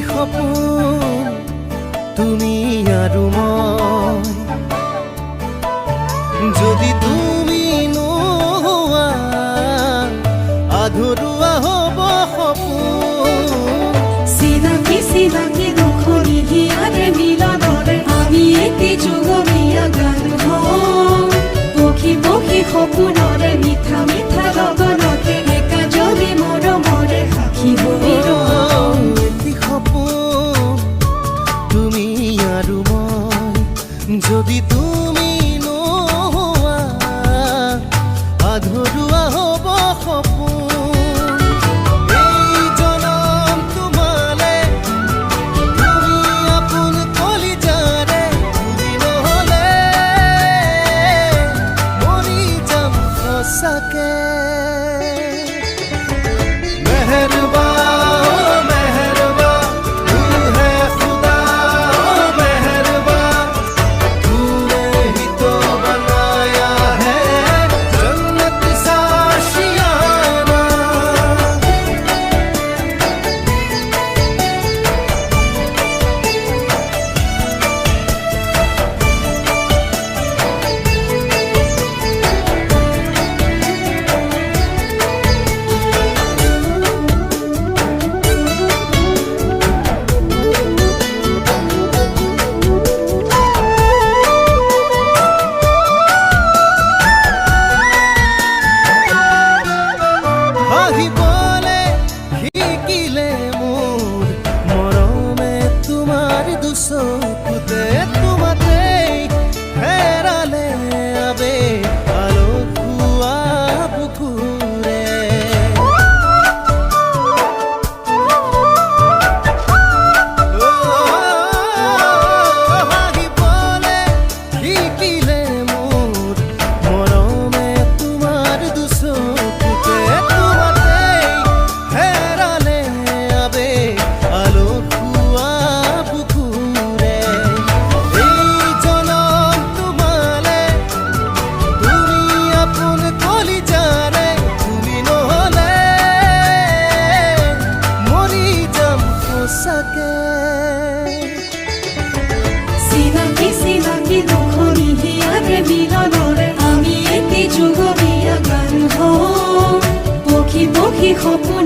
সপোন তুমি আৰু মই যদি তুমি নোহোৱা আধৰুৱা হ'ব সপোন চিনাকি চিনাকি দুখনি হিয়াৰে মিলনৰে আমি এটি যুগমীয়া গান হওঁ পক্ষী পক্ষী সপোনৰে মিঠা মিঠা লগনতে একা যদি মৰমৰে সাক্ষী হৈ ৰওঁ এটি সপোন তুমি আৰু মই যদি তুমি নোহোৱা আধৰুৱা হ'ব সপোন এই জনম তোমালে তুমি আপোন কলিজাৰে তুমি নহ'লে মৰি যাম সঁচাকে मेहरबा मेहरबा तू है खुदा मेहरबा तूने ही तो बनाया है जन्नत सा आशियाना আহিবলে শিকিলে মোৰ মৰমে তোমাৰ দুচকুতে তোমাতেই হেৰালে আবে আলসুৱা বুকুৰে আহিবলে শিকিলে মোৰ মৰমে তোমাৰ দুচকুতে তোমাতেই হেৰালে আবে আলসুৱা বুকুৰে এই জনম তোমালে তুমি আপোন কলিজাৰে তুমি নহ'লে মৰি যাম সঁচাকে চিনাকি চিনাকি দুখনি হিয়াৰে মিলনৰে আমি এটি যুগমীয়া গান হওঁ পক্ষী পক্ষী সপোন